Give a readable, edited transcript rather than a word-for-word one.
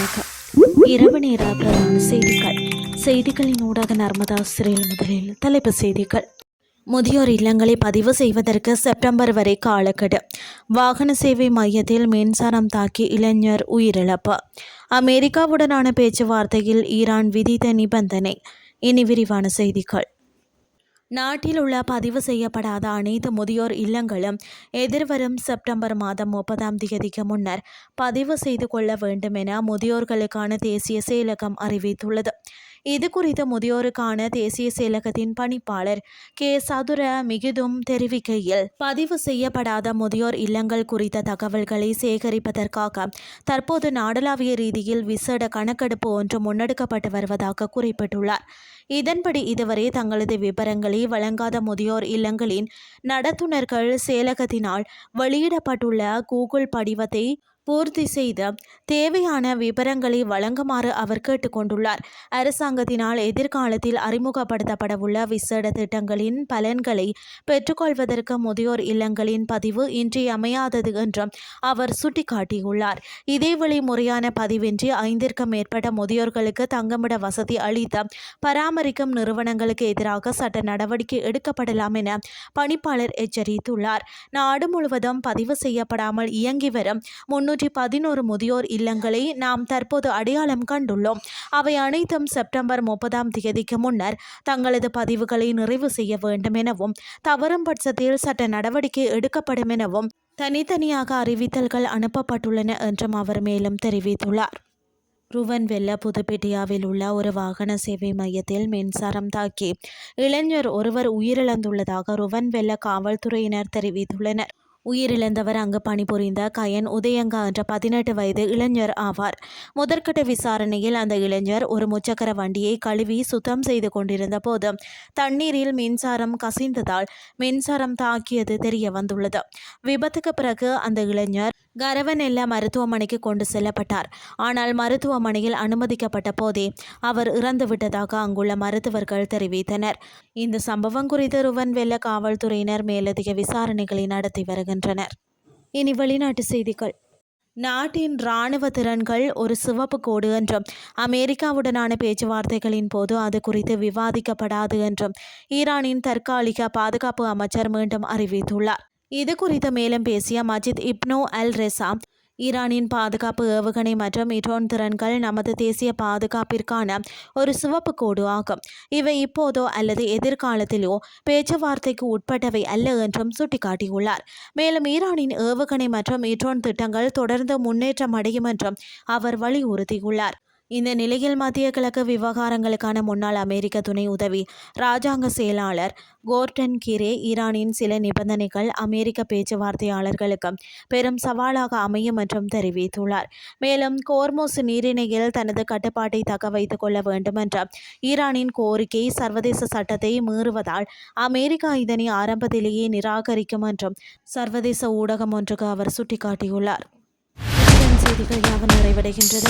வணக்கம். இரவு நேர பிரதான செய்திகளின் ஊடாக நர்மதா சிறையில் முதலில் தலைப்புச் செய்திகள். முதியோர் இல்லங்களை பதிவு செய்வதற்கு செப்டம்பர் வரை காலக்கெடு. வாகன சேவை மையத்தில் மின்சாரம் தாக்கி இளைஞர் உயிரிழப்பு. அமெரிக்காவுடனான பேச்சுவார்த்தையில் ஈரான் விதித்த நிபந்தனை. இனி விரிவான செய்திகள். நாட்டில் உள்ள பதிவு செய்யப்படாத அனைத்து முதியோர் இல்லங்களும் எதிர்வரும் செப்டம்பர் மாதம் 30 முன்னர் பதிவு செய்து கொள்ள வேண்டும் என முதியோர்களுக்கான தேசிய செயலகம் அறிவித்துள்ளது. இது குறித்து முதியோருக்கான தேசிய செயலகத்தின் பணிப்பாளர் கே சதுர மிகுதும் தெரிவிக்கையில், பதிவு செய்யப்படாத முதியோர் இல்லங்கள் குறித்த தகவல்களை சேகரிப்பதற்காக தற்போது நாடளாவிய ரீதியில் விசேட கணக்கெடுப்பு ஒன்று முன்னெடுக்கப்பட்டு வருவதாக குறிப்பிட்டுள்ளார். இதன்படி இதுவரை தங்களது விவரங்களை வழங்காத முதியோர் இல்லங்களின் நடத்துனர்கள் செயலகத்தினால் வெளியிடப்பட்டுள்ள கூகுள் படிவத்தை பூர்த்தி செய்து தேவையான விவரங்களை வழங்குமாறு அவர் கேட்டுக்கொண்டுள்ளார். அரசாங்கத்தினால் எதிர்காலத்தில் அறிமுகப்படுத்தப்படவுள்ள விசேட திட்டங்களின் பலன்களை பெற்றுக்கொள்வதற்கு முதியோர் இல்லங்களின் பதிவு இன்றியமையாதது என்றும் அவர் சுட்டிக்காட்டியுள்ளார். இதேவேளை முறையான பதிவின்றி 5க்கும் மேற்பட்ட முதியோர்களுக்கு தங்குமிட வசதி அளித்து பராமரிக்கும் நிறுவனங்களுக்கு எதிராக சட்ட நடவடிக்கை எடுக்கப்படலாம் என பணிப்பாளர் எச்சரித்துள்ளார். நாடு முழுவதும் பதிவு செய்யப்படாமல் இயங்கி வரும் 311 முதியோர் இல்லங்களை நாம் தற்போது அடையாளம் கண்டுள்ளோம். அவை அனைத்தும் செப்டம்பர் 30 முன்னர் தங்களது பதிவுகளை நிறைவு செய்ய வேண்டும் எனவும், தவறும் பட்சத்தில் சட்ட நடவடிக்கை எடுக்கப்படும் எனவும் தனித்தனியாக அறிவித்தல்கள் அனுப்பப்பட்டுள்ளன என்றும் அவர் மேலும் தெரிவித்துள்ளார். ருவன்வெல்ல புதுப்பேட்டையாவில் உள்ள ஒரு வாகன சேவை மையத்தில் மின்சாரம் தாக்கி இளைஞர் ஒருவர் உயிரிழந்துள்ளதாக ருவன்வெல்ல காவல்துறையினர் தெரிவித்துள்ளனர். உயிரிழந்தவர் அங்கு பணிபுரிந்த கயன் உதயங்கா என்ற 18 வயது இளைஞர் ஆவார். முதற்கட்ட விசாரணையில் அந்த இளைஞர் ஒரு முச்சக்கர வண்டியை கழுவி சுத்தம் செய்து கொண்டிருந்த போது தண்ணீரில் மின்சாரம் கசிந்ததால் மின்சாரம் தாக்கியது தெரிய வந்துள்ளது. விபத்துக்கு பிறகு அந்த இளைஞர் கரவனெல்ல மருத்துவமனைக்கு கொண்டு செல்லப்பட்டார். ஆனால் மருத்துவமனையில் அனுமதிக்கப்பட்ட போதே அவர் இறந்துவிட்டதாக அங்குள்ள மருத்துவர்கள் தெரிவித்தனர். இந்த சம்பவம் குறித்து ருவன்வெல்ல காவல்துறையினர் மேலதிக விசாரணைகளை நடத்தி வருகின்றனர். இனி வெளிநாட்டு செய்திகள். நாட்டின் இராணுவ திறன்கள் ஒரு சிவப்பு கோடு என்றும், அமெரிக்காவுடனான பேச்சுவார்த்தைகளின் போது அது குறித்து விவாதிக்கப்படாது என்றும் ஈரானின் தற்காலிக பாதுகாப்பு அமைச்சர் மீண்டும் அறிவித்துள்ளார். இது குறித்து மேலும் பேசிய மஜித் இப்னோ அல் ரெசா, ஈரானின் பாதுகாப்பு ஏவுகணை மற்றும் ட்ரோன் திறன்கள் நமது தேசிய பாதுகாப்பிற்கான ஒரு சிவப்பு கோடு ஆகும். இவை இப்போதோ அல்லது எதிர்காலத்திலோ பேச்சுவார்த்தைக்கு உட்பட்டவை அல்ல என்றும் சுட்டிக்காட்டியுள்ளார். மேலும் ஈரானின் ஏவுகணை மற்றும் ட்ரோன் திட்டங்கள் தொடர்ந்து முன்னேற்றம் அடையும் என்றும் அவர் வலியுறுத்தியுள்ளார். இந்த நிலையில் மத்திய கிழக்கு விவகாரங்களுக்கான முன்னாள் அமெரிக்க துணை உதவி இராஜாங்க செயலாளர் கோர்டன் கிரே, ஈரானின் சில நிபந்தனைகள் அமெரிக்க பேச்சுவார்த்தையாளர்களுக்கு பெரும் சவாலாக அமையும் என்றும் தெரிவித்துள்ளார். மேலும் கோர்மோஸ் நீரிணையில் தனது கட்டுப்பாட்டை தக்க வைத்துக் கொள்ள வேண்டும் என்ற ஈரானின் கோரிக்கை சர்வதேச சட்டத்தை மீறுவதால் அமெரிக்கா இதனை ஆரம்பத்திலேயே நிராகரிக்கும் என்றும் சர்வதேச ஊடகம் ஒன்றுக்கு அவர் சுட்டிக்காட்டியுள்ளார். செய்திகள் யாவும் நிறைவடைகின்றது.